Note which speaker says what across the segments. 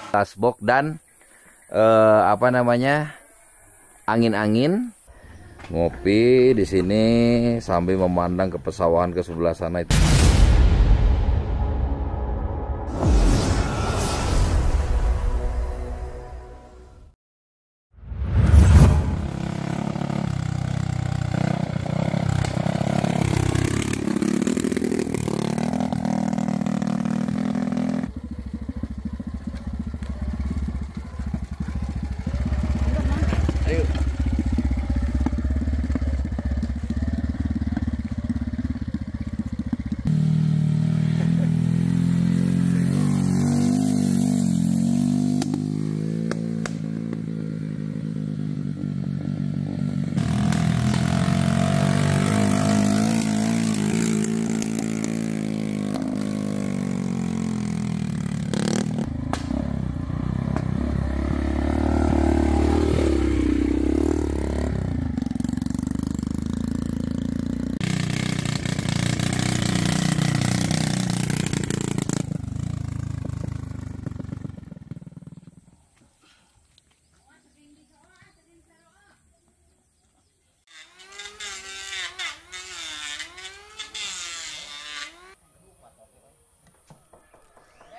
Speaker 1: Tasbok dan angin-angin, ngopi di sini sambil memandang ke pesawahan ke sebelah sana itu.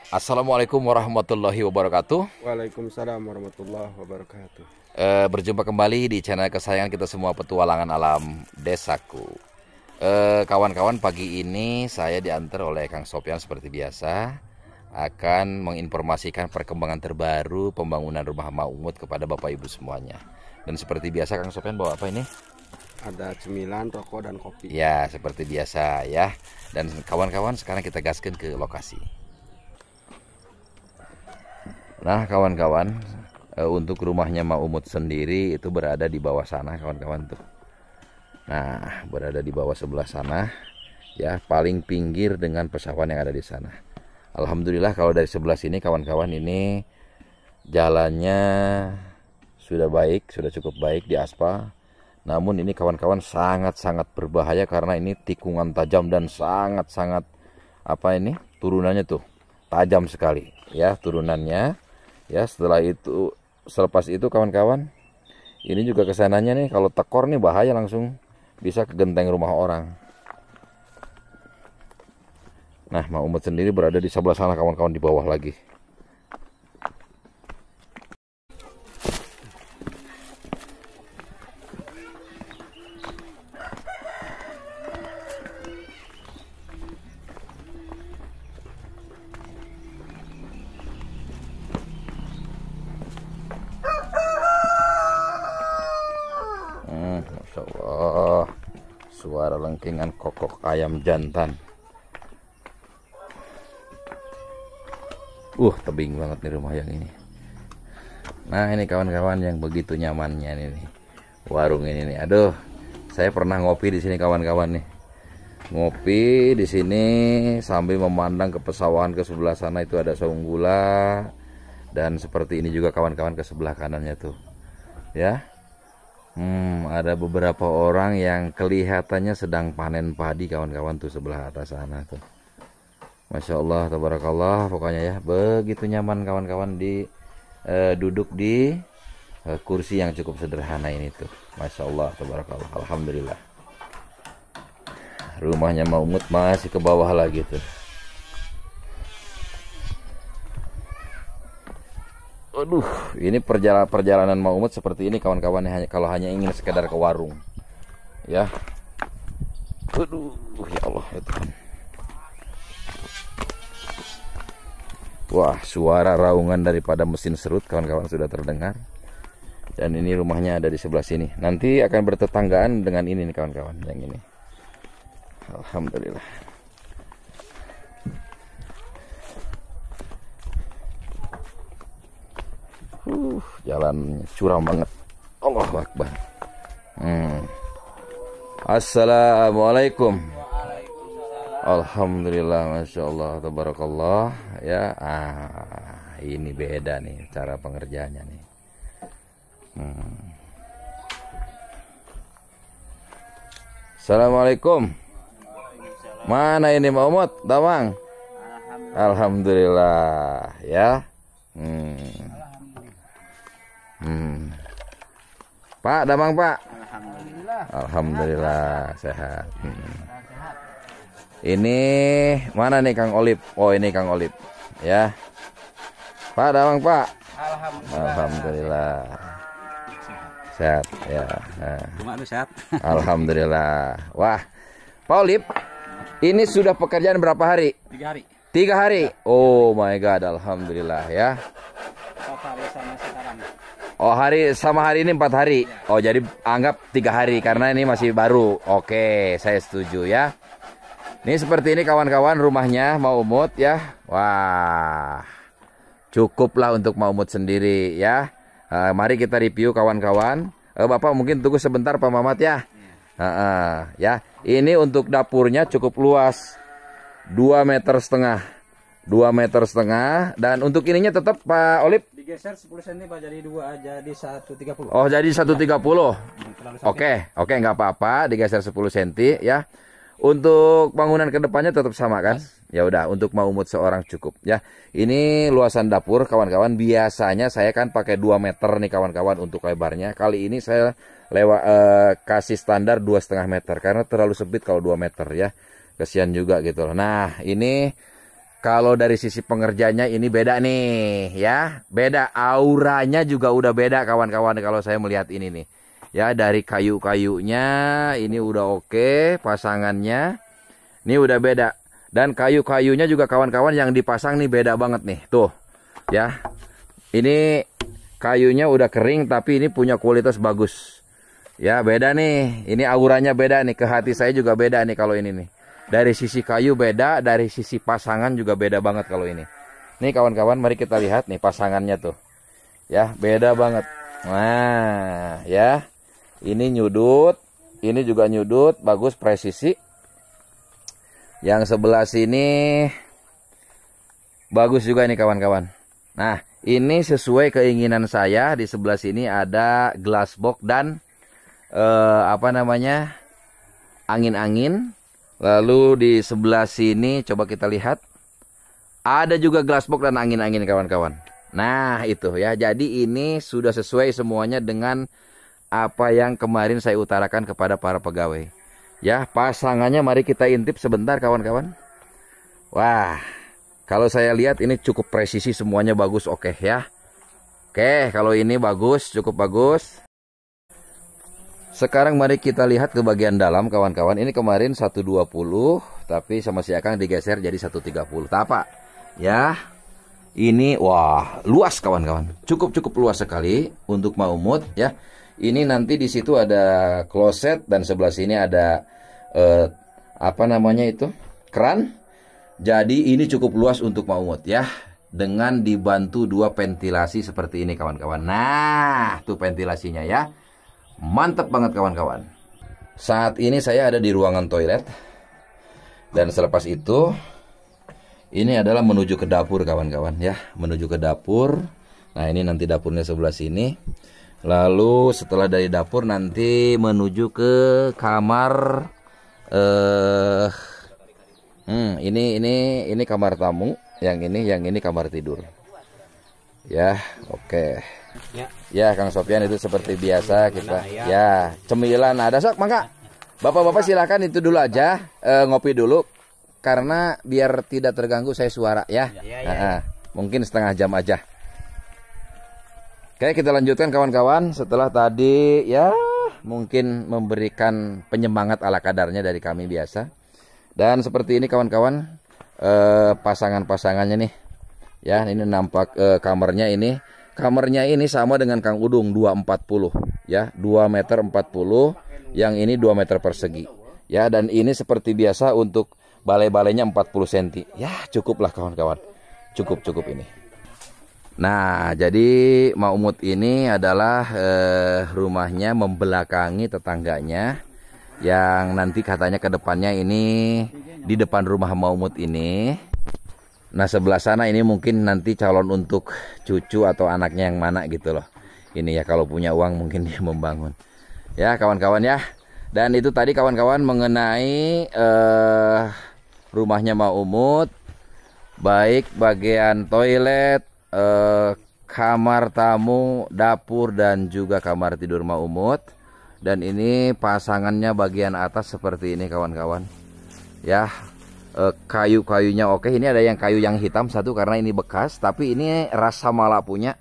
Speaker 1: Assalamualaikum warahmatullahi wabarakatuh.
Speaker 2: Waalaikumsalam warahmatullahi wabarakatuh.
Speaker 1: Berjumpa kembali di channel kesayangan kita semua, petualangan alam desaku. Kawan-kawan, pagi ini saya diantar oleh Kang Sopyan seperti biasa, akan menginformasikan perkembangan terbaru pembangunan rumah Maumut kepada Bapak Ibu semuanya. Dan seperti biasa Kang Sopyan bawa apa ini?
Speaker 2: Ada cemilan, rokok, dan kopi.
Speaker 1: Ya, seperti biasa ya. Dan kawan-kawan, sekarang kita gaskan ke lokasi. Nah kawan-kawan, untuk rumahnya Maumut sendiri itu berada di bawah sana kawan-kawan tuh. Nah, berada di bawah sebelah sana ya, paling pinggir dengan pesawahan yang ada di sana. Alhamdulillah kalau dari sebelah sini kawan-kawan, ini jalannya sudah baik, sudah cukup baik di aspal. Namun ini kawan-kawan sangat-sangat berbahaya karena ini tikungan tajam dan sangat-sangat turunannya tuh tajam sekali ya turunannya. Ya, selepas itu kawan-kawan, ini juga kesananya nih kalau tekor nih bahaya, langsung bisa ke genteng rumah orang. Nah, Maumut sendiri berada di sebelah sana kawan-kawan, di bawah lagi. Masya Allah, suara lengkingan kokok ayam jantan. Tebing banget nih rumah yang ini. Nah ini kawan-kawan yang begitu nyamannya nih warung ini nih. Aduh, saya pernah ngopi di sini kawan-kawan nih. Ngopi di sini sambil memandang ke pesawahan ke sebelah sana itu ada saung gula. Dan seperti ini juga kawan-kawan ke sebelah kanannya tuh. Ya. Ada beberapa orang yang kelihatannya sedang panen padi kawan-kawan tuh sebelah atas sana tuh. Masya Allah, tabarakallah, pokoknya ya begitu nyaman kawan-kawan duduk di kursi yang cukup sederhana ini tuh. Masya Allah, tabarakallah, alhamdulillah. Rumahnya Maumut masih ke bawah lagi tuh. Aduh, ini perjalanan Maumut seperti ini kawan-kawan, kalau hanya ingin sekedar ke warung. Ya. Aduh, ya Allah, ya Tuhan. Wah, suara raungan daripada mesin serut kawan-kawan sudah terdengar. Dan ini rumahnya ada di sebelah sini. Nanti akan bertetanggaan dengan ini nih kawan-kawan, yang ini. Alhamdulillah. Jalan curam banget. Allahu Akbar. Assalamualaikum. Alhamdulillah, Masya Allah, tabarakallah ya. Ini beda nih cara pengerjaannya nih. Assalamualaikum. Mana ini Maumut, Damang? Alhamdulillah ya. Pak, damang Pak.
Speaker 3: Alhamdulillah.
Speaker 1: Alhamdulillah sehat. Ini mana nih Kang Olip? Oh ini Kang Olip ya. Pak, damang Pak. Alhamdulillah. Sehat ya.
Speaker 3: Cuma lu sehat.
Speaker 1: Alhamdulillah. Wah, Pak Olip, ini sudah pekerjaan berapa hari?
Speaker 3: 3 hari.
Speaker 1: 3 hari. Oh my God, alhamdulillah ya.
Speaker 3: Hari sama sekarang.
Speaker 1: Oh sama hari ini 4 hari. Oh jadi anggap 3 hari karena ini masih baru. Oke, saya setuju ya. Ini seperti ini kawan-kawan rumahnya Mau Umut ya. Wah, cukuplah untuk Mau Umut sendiri ya. Mari kita review kawan-kawan. Bapak mungkin tunggu sebentar Pak Mamat ya. Ya, ini untuk dapurnya cukup luas, 2,5 meter. 2,5 meter dan untuk ininya tetap Pak Olip
Speaker 3: Digeser 10 cm Pak, jadi 2 jadi 130.
Speaker 1: Oh jadi 130. Oke, nggak apa-apa digeser 10 cm ya. Untuk bangunan kedepannya tetap sama kan? Ya udah, untuk Mau Umut seorang cukup ya. Ini luasan dapur kawan-kawan. Biasanya saya kan pakai 2 meter nih kawan-kawan untuk lebarnya. Kali ini saya kasih standar 2,5 meter karena terlalu sempit kalau 2 meter ya. Kesian juga gitu loh. Nah, ini kalau dari sisi pengerjanya ini beda nih ya. Beda, auranya juga udah beda kawan-kawan kalau saya melihat ini nih. Ya, dari kayu-kayunya ini udah oke, pasangannya ini udah beda. Dan kayu-kayunya juga kawan-kawan yang dipasang nih beda banget nih. Tuh ya, ini kayunya udah kering tapi ini punya kualitas bagus. Ya beda nih, ini auranya beda nih. Ke hati saya juga beda nih kalau ini nih. Dari sisi kayu beda, dari sisi pasangan juga beda banget kalau ini. Nih kawan-kawan, mari kita lihat nih pasangannya tuh. Ya, beda banget. Nah, ya. Ini nyudut, ini juga nyudut, bagus presisi. Yang sebelah sini bagus juga nih kawan-kawan. Nah, ini sesuai keinginan saya. Di sebelah sini ada glass box dan angin-angin. Lalu di sebelah sini coba kita lihat, ada juga glass box dan angin-angin kawan-kawan. Nah itu ya, jadi ini sudah sesuai semuanya dengan apa yang kemarin saya utarakan kepada para pegawai. Ya, pasangannya mari kita intip sebentar kawan-kawan. Wah, kalau saya lihat ini cukup presisi, semuanya bagus, oke ya. Oke, kalau ini bagus, cukup bagus. Sekarang mari kita lihat ke bagian dalam kawan-kawan. Ini kemarin 120, tapi sama si Akang digeser jadi 130. Apa? Ya, ini wah luas kawan-kawan. Cukup luas sekali untuk Mau Umut ya. Ini nanti di situ ada kloset dan sebelah sini ada keran. Jadi ini cukup luas untuk Mau Umut ya. Dengan dibantu 2 ventilasi seperti ini kawan-kawan. Nah, tuh ventilasinya ya. Mantap banget kawan-kawan. Saat ini saya ada di ruangan toilet. Dan selepas itu ini adalah menuju ke dapur kawan-kawan ya. Menuju ke dapur. Nah, ini nanti dapurnya sebelah sini. Lalu setelah dari dapur nanti menuju ke kamar ini kamar tamu, yang ini kamar tidur. Ya, oke. Ya, Kang Sopyan itu seperti biasa kita. Ya, cemilan ada sok, mangga. Bapak-bapak silakan itu dulu aja, ngopi dulu karena biar tidak terganggu saya suara ya. Mungkin setengah jam aja. Oke, kita lanjutkan kawan-kawan. Setelah tadi ya mungkin memberikan penyemangat ala kadarnya dari kami biasa. Dan seperti ini kawan-kawan, pasangan-pasangannya nih. Ya, ini nampak kamarnya ini. Kamarnya ini sama dengan Kang Udung 240 ya, 2,40 meter. Yang ini 2 meter persegi. Ya, dan ini seperti biasa untuk balai-balainya 40 cm. Ya, cukuplah kawan-kawan. Cukup ini. Nah, jadi Mau Umut ini adalah rumahnya membelakangi tetangganya yang nanti katanya ke depannya ini di depan rumah Mau Umut ini. Nah, sebelah sana ini mungkin nanti calon untuk cucu atau anaknya yang mana gitu loh. Ini ya kalau punya uang mungkin dia membangun. Ya, kawan-kawan ya. Dan itu tadi kawan-kawan mengenai rumahnya Mau Umut. Baik bagian toilet, kamar tamu, dapur dan juga kamar tidur Maumut. Dan ini pasangannya bagian atas seperti ini kawan-kawan. Ya, kayu-kayunya oke. Ini ada yang kayu yang hitam satu karena ini bekas, tapi ini rasa mala punya.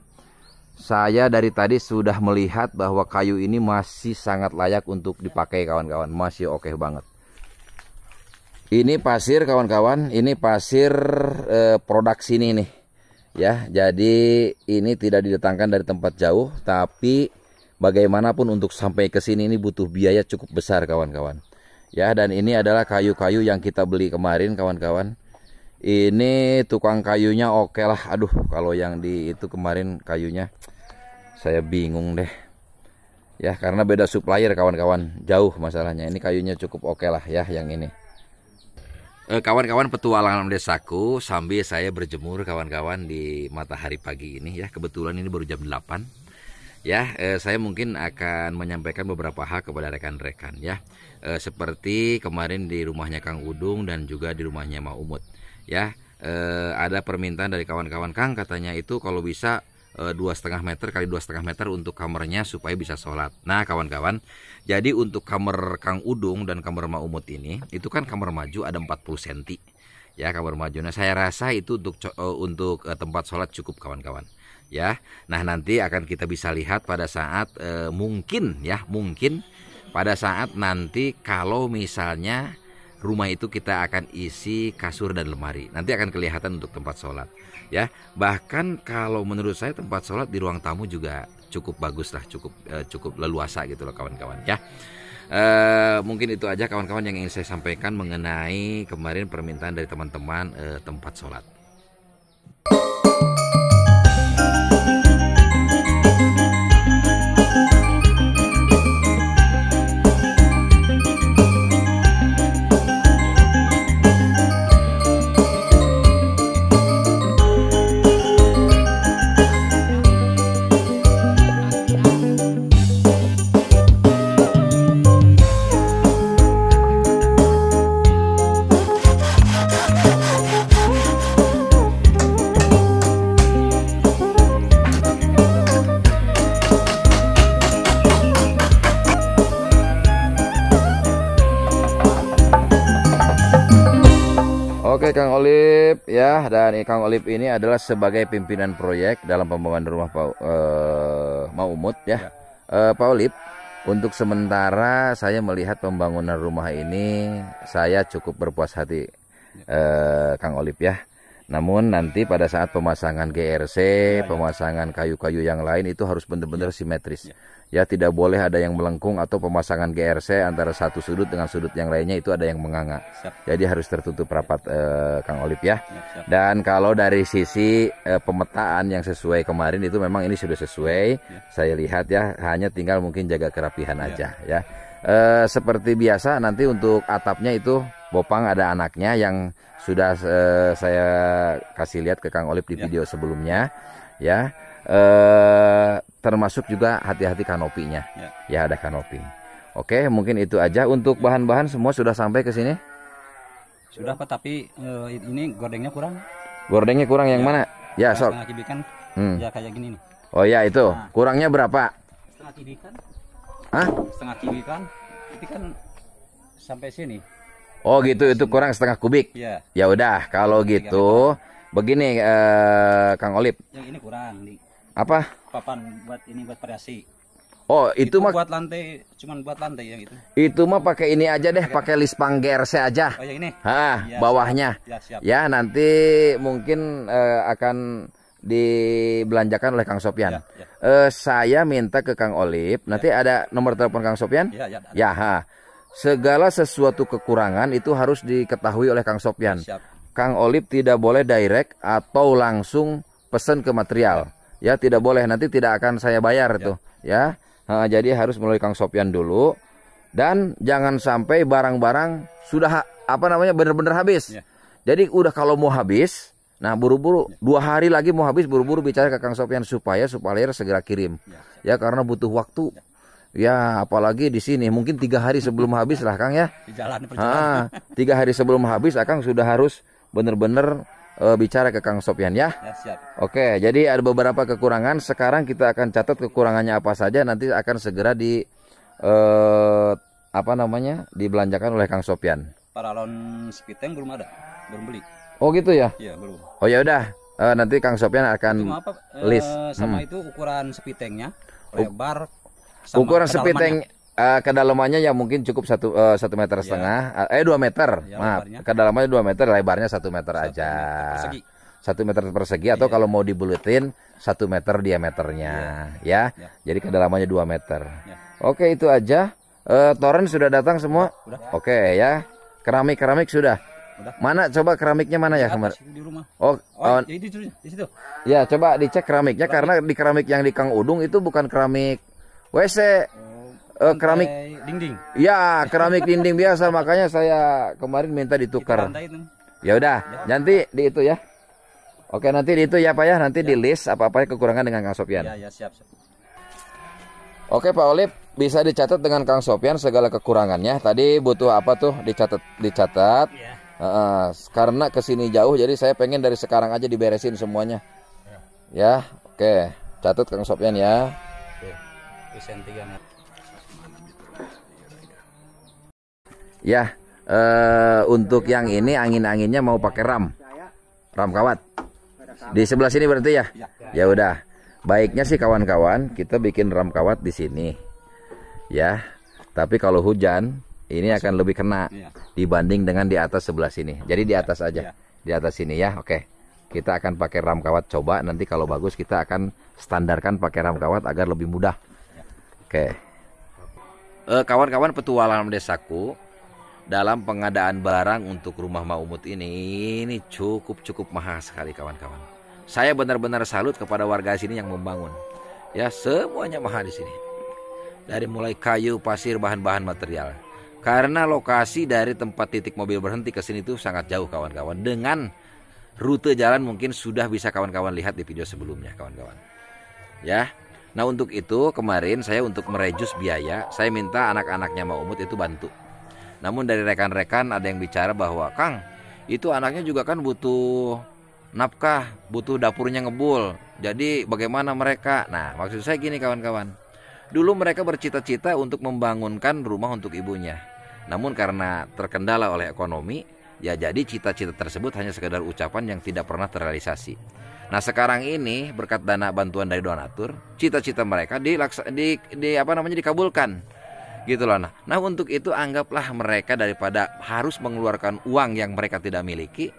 Speaker 1: Saya dari tadi sudah melihat bahwa kayu ini masih sangat layak untuk dipakai kawan-kawan, masih oke banget. Ini pasir kawan-kawan, ini pasir produk sini nih. Ya, jadi ini tidak didatangkan dari tempat jauh, tapi bagaimanapun untuk sampai ke sini ini butuh biaya cukup besar kawan-kawan. Ya, dan ini adalah kayu-kayu yang kita beli kemarin kawan-kawan. Ini tukang kayunya oke lah. Aduh, kalau yang di itu kemarin kayunya saya bingung deh. Ya, karena beda supplier kawan-kawan, jauh masalahnya. Ini kayunya cukup oke lah ya yang ini. Kawan-kawan, petualangan desaku sambil saya berjemur kawan-kawan di matahari pagi ini ya. Kebetulan ini baru jam 8. Ya, saya mungkin akan menyampaikan beberapa hal kepada rekan-rekan ya. Seperti kemarin di rumahnya Kang Udung dan juga di rumahnya Maumut. Ya, ada permintaan dari kawan-kawan, Kang, katanya itu kalau bisa 2,5 meter kali 2,5 meter untuk kamarnya supaya bisa sholat. Nah kawan-kawan, jadi untuk kamar Kang Udung dan kamar Maumut ini, itu kan kamar maju ada 40 cm ya kamar maju. Nah saya rasa itu untuk tempat sholat cukup kawan-kawan ya. Nah nanti akan kita bisa lihat pada saat mungkin pada saat nanti kalau misalnya rumah itu kita akan isi kasur dan lemari, nanti akan kelihatan untuk tempat sholat ya. Bahkan kalau menurut saya tempat sholat di ruang tamu juga cukup bagus lah, cukup leluasa gitu loh kawan-kawan ya. Mungkin itu aja kawan-kawan yang ingin saya sampaikan mengenai kemarin permintaan dari teman-teman tempat sholat. Oke Kang Olip ya, dan Kang Olip ini adalah sebagai pimpinan proyek dalam pembangunan rumah Maumut ya. Pak Olip, untuk sementara saya melihat pembangunan rumah ini saya cukup berpuas hati Kang Olip ya. Namun nanti pada saat pemasangan GRC, pemasangan kayu-kayu yang lain itu harus benar-benar simetris. Ya, tidak boleh ada yang melengkung atau pemasangan GRC antara satu sudut dengan sudut yang lainnya itu ada yang menganga. Jadi harus tertutup rapat Kang Olip ya. Dan kalau dari sisi pemetaan yang sesuai kemarin itu memang ini sudah sesuai. Saya lihat ya, hanya tinggal mungkin jaga kerapihan aja ya. Seperti biasa nanti untuk atapnya itu Bopang ada anaknya yang sudah saya kasih lihat ke Kang Olip di video sebelumnya ya. Termasuk juga hati-hati kanopinya ya, ada kanopi. Oke, mungkin itu aja. Untuk bahan-bahan semua sudah sampai ke sini?
Speaker 3: Sudah Pak, tapi ini gordengnya kurang.
Speaker 1: Gordengnya kurang yang mana? Ya sok.
Speaker 3: Setengah kibikan ya kayak gini nih.
Speaker 1: Oh ya itu, kurangnya berapa?
Speaker 3: Setengah kibikan.
Speaker 1: Hah?
Speaker 3: Setengah kibikan. Itu kan sampai sini.
Speaker 1: Oh gitu, itu kurang setengah kubik.
Speaker 3: Iya.
Speaker 1: Ya udah, kalau gitu begini Kang Olip.
Speaker 3: Yang ini kurang nih.
Speaker 1: Apa?
Speaker 3: Papan buat ini buat variasi.
Speaker 1: Oh, itu mah
Speaker 3: buat lantai, cuman buat lantai yang itu.
Speaker 1: Itu mah pakai ini aja deh, pakai lispang GRC aja.
Speaker 3: Oh, yang ini.
Speaker 1: Ya, bawahnya.
Speaker 3: Ya, siap.
Speaker 1: Ya, nanti mungkin akan dibelanjakan oleh Kang Sopyan. Saya minta ke Kang Olip, nanti ada nomor telepon Kang Sopyan? Ya, segala sesuatu kekurangan itu harus diketahui oleh Kang Sopyan. Kang Olip tidak boleh direct atau langsung pesan ke material. Ya, tidak boleh, nanti tidak akan saya bayar tuh ya. Jadi harus melalui Kang Sopyan dulu, dan jangan sampai barang-barang sudah benar-benar habis. Jadi udah kalau mau habis, nah buru-buru 2 hari lagi mau habis, buru-buru bicara ke Kang Sopyan supaya supplier segera kirim. Ya, karena butuh waktu. Ya, apalagi di sini mungkin 3 hari sebelum habis lah Kang ya.
Speaker 3: Di jalan perjalanan.
Speaker 1: 3 hari sebelum habis Akang sudah harus benar-benar bicara ke Kang Sopyan ya.
Speaker 3: Ya, siap.
Speaker 1: Oke, jadi ada beberapa kekurangan. Sekarang kita akan catat kekurangannya apa saja. Nanti akan segera dibelanjakan oleh Kang Sopyan.
Speaker 3: Paralon Spiteng belum ada, belum beli.
Speaker 1: Oh gitu ya?
Speaker 3: Iya, belum.
Speaker 1: Oh ya udah. Nanti Kang Sopyan akan
Speaker 3: Cuma apa?
Speaker 1: list.
Speaker 3: Sama itu ukuran Spitengnya, lebar. Sama
Speaker 1: Ukuran
Speaker 3: kedalamannya.
Speaker 1: Spiteng kedalamannya ya mungkin cukup 1,5 meter, 2 meter.
Speaker 3: Ya,
Speaker 1: Maaf,
Speaker 3: lebarnya.
Speaker 1: kedalamannya 2 meter, lebarnya 1 meter
Speaker 3: 1
Speaker 1: aja.
Speaker 3: meter persegi.
Speaker 1: 1 meter persegi atau kalau mau dibuletin 1 meter diameternya ya. Jadi kedalamannya 2 meter. Oke, itu aja. Toren sudah datang semua?
Speaker 3: Udah.
Speaker 1: Oke ya. Keramik sudah.
Speaker 3: Udah.
Speaker 1: Mana coba keramiknya mana ya kemarin?
Speaker 3: Di rumah.
Speaker 1: Oh,
Speaker 3: Jadi di situ.
Speaker 1: ya coba dicek keramiknya karena di keramik yang di Kang Udung itu bukan keramik WC. Keramik
Speaker 3: dinding.
Speaker 1: ya, keramik dinding biasa, makanya saya kemarin minta ditukar. Ya udah, nanti di itu ya. Oke, nanti di itu ya Pak ya, nanti di list apa-apa kekurangan dengan Kang Sopyan.
Speaker 3: Ya, siap.
Speaker 1: Oke Pak Olip, bisa dicatat dengan Kang Sopyan segala kekurangannya. Tadi butuh apa tuh dicatat. Karena kesini jauh, jadi saya pengen dari sekarang aja diberesin semuanya. Ya, oke, catat Kang Sopyan ya.
Speaker 3: Desain 3 meter.
Speaker 1: Ya, untuk yang ini angin-anginnya mau pakai ram kawat. Di sebelah sini berarti ya? Ya udah. Baiknya sih kawan-kawan, kita bikin ram kawat di sini. Ya. Tapi kalau hujan, ini akan lebih kena dibanding dengan di atas sebelah sini. Jadi di atas aja. Di atas sini ya. Oke. Kita akan pakai ram kawat, coba nanti kalau bagus kita akan standarkan pakai ram kawat agar lebih mudah. Oke. Kawan-kawan petualangan desaku dalam pengadaan barang untuk rumah Maumut ini cukup mahal sekali kawan-kawan. Saya benar-benar salut kepada warga sini yang membangun. Ya, semuanya mahal di sini. Dari mulai kayu, pasir, bahan-bahan material. Karena lokasi dari tempat titik mobil berhenti ke sini itu sangat jauh kawan-kawan. Dengan rute jalan mungkin sudah bisa kawan-kawan lihat di video sebelumnya kawan-kawan. Ya. Nah, untuk itu kemarin saya untuk merejus biaya, saya minta anak-anaknya Maumut itu bantu. Namun dari rekan-rekan ada yang bicara bahwa Kang, itu anaknya juga kan butuh nafkah, butuh dapurnya ngebul. Jadi bagaimana mereka? Nah, maksud saya gini kawan-kawan. Dulu mereka bercita-cita untuk membangunkan rumah untuk ibunya. Namun karena terkendala oleh ekonomi, ya jadi cita-cita tersebut hanya sekedar ucapan yang tidak pernah terrealisasi. Nah, sekarang ini berkat dana bantuan dari donatur, cita-cita mereka dikabulkan. Gitu loh. Nah, untuk itu anggaplah mereka daripada harus mengeluarkan uang yang mereka tidak miliki.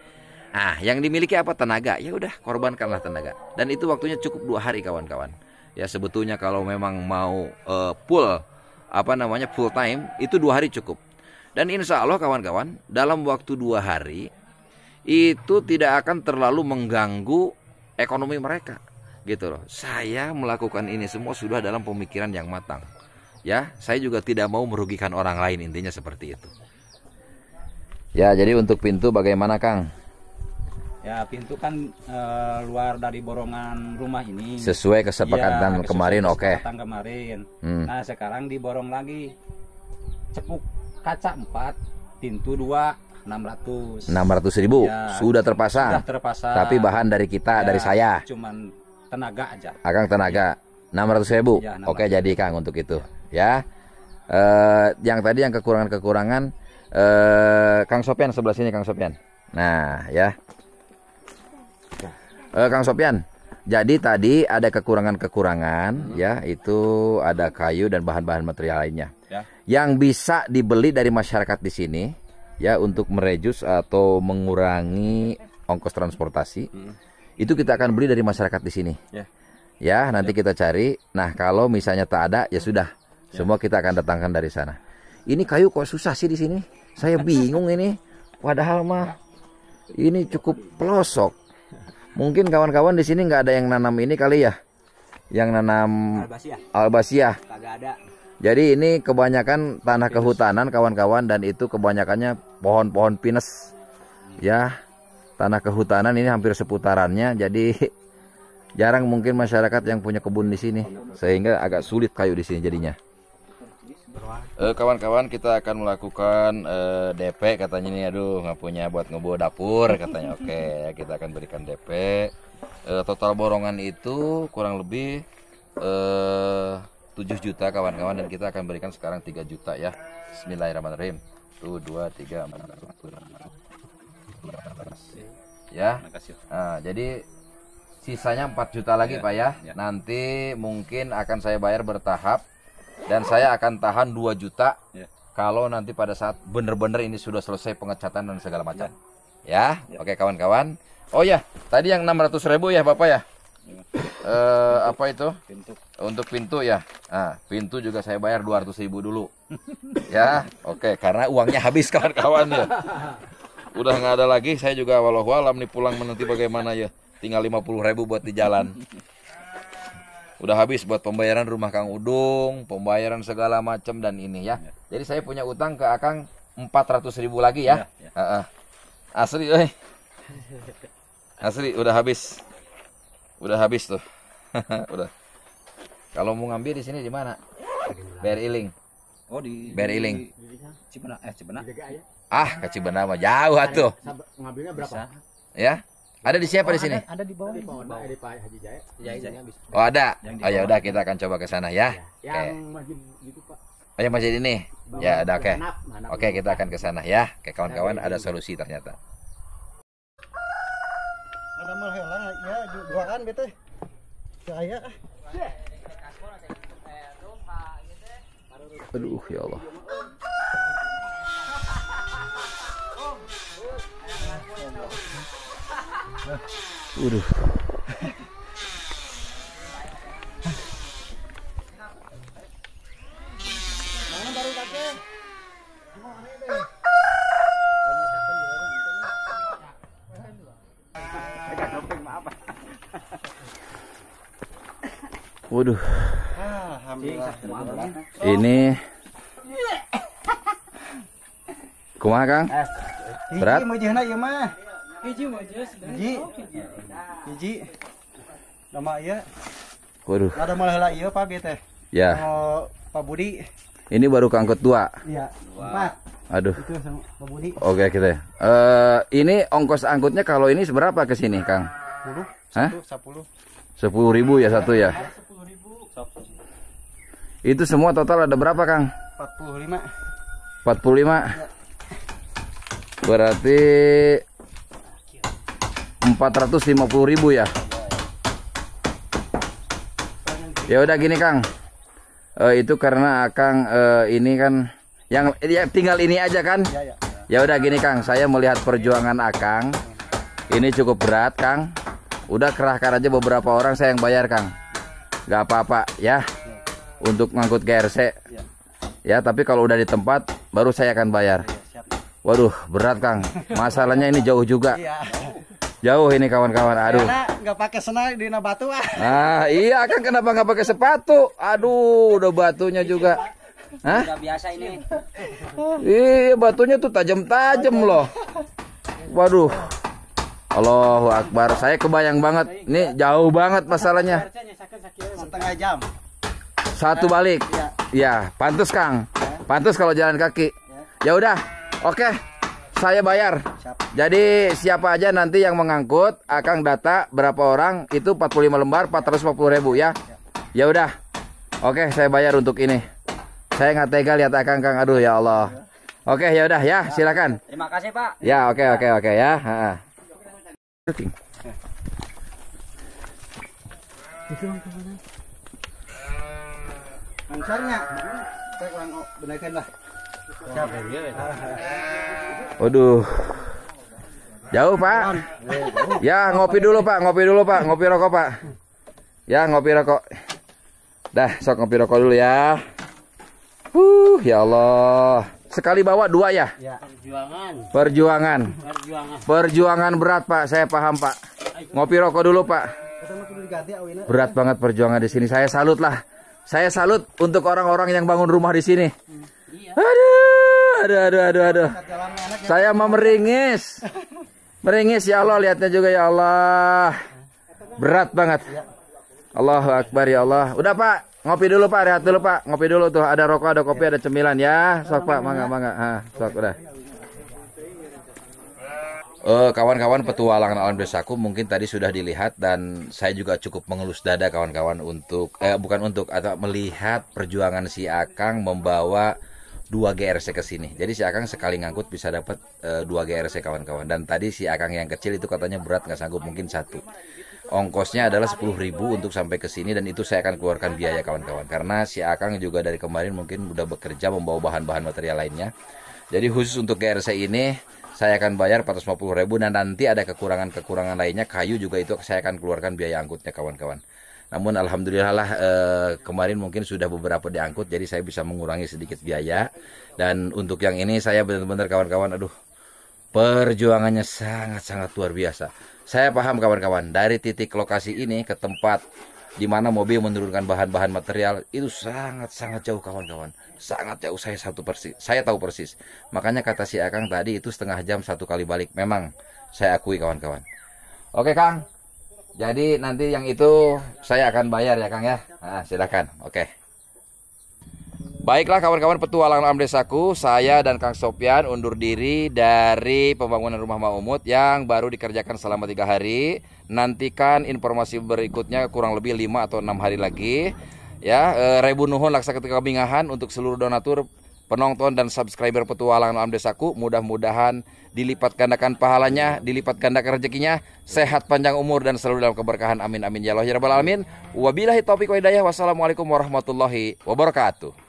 Speaker 1: Nah, yang dimiliki apa? Tenaga. Ya udah, korbankanlah tenaga. Dan itu waktunya cukup 2 hari kawan-kawan. Ya sebetulnya kalau memang mau full time itu 2 hari cukup. Dan insya Allah kawan-kawan dalam waktu 2 hari itu tidak akan terlalu mengganggu ekonomi mereka. Gitu loh. Saya melakukan ini semua sudah dalam pemikiran yang matang. Ya, saya juga tidak mau merugikan orang lain, intinya seperti itu. Ya, jadi untuk pintu bagaimana Kang?
Speaker 3: Ya, pintu kan luar dari borongan rumah ini.
Speaker 1: Sesuai kesepakatan kemarin, oke.
Speaker 3: Kemarin. Nah, sekarang diborong lagi. Cepuk kaca 4, pintu 2, 600.
Speaker 1: 600.000
Speaker 3: ya,
Speaker 1: sudah terpasang.
Speaker 3: Sudah terpasang.
Speaker 1: Tapi bahan dari kita, dari saya.
Speaker 3: Cuman tenaga aja.
Speaker 1: Akang tenaga. 600.000.
Speaker 3: Ya, 600.
Speaker 1: Oke, jadi Kang untuk itu. Ya. Yang tadi yang kekurangan-kekurangan Kang Sopyan sebelah sini Kang Sopyan. Nah, ya. Kang Sopyan. Jadi tadi ada kekurangan-kekurangan ya, itu ada kayu dan bahan-bahan material lainnya.
Speaker 3: Ya.
Speaker 1: Yang bisa dibeli dari masyarakat di sini ya untuk merejus atau mengurangi ongkos transportasi. Itu kita akan beli dari masyarakat di sini.
Speaker 3: Ya.
Speaker 1: Ya, nanti kita cari. Nah, kalau misalnya tak ada ya sudah. Semua kita akan datangkan dari sana. Ini kayu kok susah sih di sini? Saya bingung ini. Padahal mah ini cukup pelosok. Mungkin kawan-kawan di sini nggak ada yang nanam ini kali ya? Yang nanam albasia.
Speaker 3: Kagak ada.
Speaker 1: Jadi ini kebanyakan tanah kehutanan kawan-kawan, dan itu kebanyakannya pohon-pohon pinus. Ya, tanah kehutanan ini hampir seputarannya. Jadi jarang mungkin masyarakat yang punya kebun di sini, sehingga agak sulit kayu di sini jadinya. Kawan-kawan, kita akan melakukan DP katanya nih. Aduh, nggak punya buat ngebawa dapur katanya. Oke, kita akan berikan DP. Total borongan itu kurang lebih 7 juta kawan-kawan, dan kita akan berikan sekarang 3 juta ya. Bismillahirrahmanirrahim. 1, 2, 3, 4, 5, 6, 7, 8, 9. Ya. Nah, jadi sisanya 4 juta lagi Pak ya. Nanti mungkin akan saya bayar bertahap. Dan saya akan tahan 2 juta kalau nanti pada saat bener-bener ini sudah selesai pengecatan dan segala macam. Ya, oke kawan-kawan. Oh ya, tadi yang 600.000 ya Bapak ya. Apa itu?
Speaker 3: Pintu.
Speaker 1: Untuk pintu ya. Nah, pintu juga saya bayar 200.000 dulu. Ya, oke, karena uangnya habis kawan-kawan ya. Udah nggak ada lagi. Saya juga wallahualam nih pulang nanti bagaimana ya. Tinggal 50.000 buat di jalan. Udah habis buat pembayaran rumah Kang Udung, pembayaran segala macam dan ini ya. Jadi saya punya utang ke Akang 400.000 lagi ya. Asli, asli udah habis. Udah habis tuh. Udah. Kalau mau ngambil di sini di mana? BRI Link.
Speaker 3: Oh, di
Speaker 1: BRI Link.
Speaker 3: Cibenah, Cibenah.
Speaker 1: Ah, ke Cibenah mah jauh atuh.
Speaker 2: Ngambilnya berapa?
Speaker 1: Ya. Ada di siapa di sini?
Speaker 3: Ada di bawah.
Speaker 2: Di Pak Haji Jaya.
Speaker 1: Oh, ada. Oh ya udah, kita akan coba ke sana ya.
Speaker 2: Yang masjid gitu Pak.
Speaker 1: Oh, yang masjid ini. Ya, udah oke. Oke, kita akan ke sana ya. Oke, kawan-kawan, ada solusi ternyata.
Speaker 4: Ada mal helang ya jualan bete. Saya
Speaker 1: Aduh, ya Allah. Waduh.
Speaker 4: mana baru kakek?
Speaker 1: Waduh.
Speaker 4: Alhamdulillah.
Speaker 1: Ini kumaha Kang? Berat?
Speaker 4: Hiji mejehna ieu mah. Hiji. Nama ieu.
Speaker 1: Waduh.
Speaker 4: Ada mal heula ieu Pak Bete.
Speaker 1: Ya.
Speaker 4: Pak Budi.
Speaker 1: Ini baru keangkut 2.
Speaker 4: Iya. 4.
Speaker 1: Aduh.
Speaker 4: Itu sama Pak Budi.
Speaker 1: Oke kita. Ini ongkos angkutnya kalau ini seberapa ke sini, Kang?
Speaker 4: 10.
Speaker 1: Hah?
Speaker 4: 10.
Speaker 1: 10.000 ya satu ya. Itu semua total ada berapa, Kang?
Speaker 4: 45.
Speaker 1: 45. Berarti 450.000 ya. Ya udah gini, Kang. Itu karena Akang ini kan yang ya, tinggal ini aja kan? Ya udah gini, Kang. Saya melihat perjuangan Akang ini cukup berat, Kang. Udah kerahkan aja beberapa orang, saya yang bayar, Kang. Gak apa-apa ya. Untuk ngangkut GRC. Ya, tapi kalau udah di tempat baru saya akan bayar. Waduh, berat, Kang. Masalahnya ini jauh juga. Jauh ini kawan-kawan. Aduh.
Speaker 4: Karena nggak pakai sendal di batu ah.
Speaker 1: Nah, iya kan, kenapa nggak pakai sepatu? Aduh, udah batunya juga. Hah?
Speaker 3: Udah biasa ini.
Speaker 1: Iya, batunya tuh tajam-tajam loh. Waduh. Allahu Akbar. Saya kebayang banget. Ini jauh banget masalahnya.
Speaker 4: Setengah jam.
Speaker 1: Satu balik. Ya, pantas, Kang. Pantas kalau jalan kaki. Ya udah. Oke. Saya bayar. Jadi siapa aja nanti yang mengangkut, Akang data berapa orang, itu 45 lembar 450.000 ya. Ya udah. Oke, saya bayar untuk ini. Saya nggak tega lihat Akang, Kang. Aduh ya Allah. Oke, ya udah ya, silakan.
Speaker 3: Terima kasih, Pak.
Speaker 1: Ya, oke ya. Heeh.
Speaker 4: Ansarnya. Saya kurang benarkan lah.
Speaker 1: Waduh. Jauh, Pak. Ya, ngopi dulu, Pak. Ngopi rokok, Pak. Ya, ngopi rokok. Dah, sok ngopi rokok dulu ya. Ya Allah. Sekali bawa 2 ya?
Speaker 4: Ya.
Speaker 1: Perjuangan berat, Pak. Saya paham, Pak. Ngopi rokok dulu, Pak. Berat banget perjuangan di sini. Saya salut lah. Saya salut untuk orang-orang yang bangun rumah di sini. Aduh. Saya mau meringis. Meringis ya Allah, lihatnya juga ya Allah. Berat banget. Allahu Akbar ya Allah. Udah, Pak. Ngopi dulu Pak, rehat dulu Pak. Ngopi dulu tuh, ada rokok, ada kopi, ada cemilan ya. Sok Pak, mangga. Sok udah. Kawan-kawan petualangan alam desaku mungkin tadi sudah dilihat dan saya juga cukup mengelus dada kawan-kawan untuk atau melihat perjuangan si Akang membawa 2 GRC ke sini. Jadi si Akang sekali ngangkut bisa dapat 2 GRC kawan-kawan. Dan tadi si Akang yang kecil itu katanya berat nggak sanggup, mungkin 1. Ongkosnya adalah 10.000 untuk sampai ke sini dan itu saya akan keluarkan biaya kawan-kawan. Karena si Akang juga dari kemarin mungkin udah bekerja membawa bahan-bahan material lainnya. Jadi khusus untuk GRC ini saya akan bayar 450.000 dan nanti ada kekurangan lainnya, kayu juga itu saya akan keluarkan biaya angkutnya kawan-kawan. Namun alhamdulillah lah kemarin mungkin sudah beberapa diangkut jadi saya bisa mengurangi sedikit biaya. Dan untuk yang ini saya benar-benar kawan-kawan perjuangannya sangat-sangat luar biasa. Saya paham kawan-kawan, dari titik lokasi ini ke tempat di mana mobil menurunkan bahan-bahan material itu sangat-sangat jauh kawan-kawan. Sangat jauh, saya tahu persis. Makanya kata si Akang tadi itu setengah jam 1 kali balik. Memang saya akui kawan-kawan. Oke Kang. Jadi nanti yang itu saya akan bayar ya Kang ya. Nah, silakan. Oke. Baiklah kawan-kawan petualangan alam desaku, saya dan Kang Sopyan undur diri dari pembangunan rumah Mak Umut yang baru dikerjakan selama 3 hari. Nantikan informasi berikutnya kurang lebih 5 atau 6 hari lagi. Ya, rebu nuhun laksa ketika bingahan untuk seluruh donatur, penonton dan subscriber petualangan alam desaku. Mudah-mudahan dilipat gandakan pahalanya, dilipat gandakan rezekinya, sehat panjang umur dan selalu dalam keberkahan. Amin amin ya Allah ya rabbal alamin. Wabillahi taufiq wa hidayah. Wassalamualaikum warahmatullahi wabarakatuh.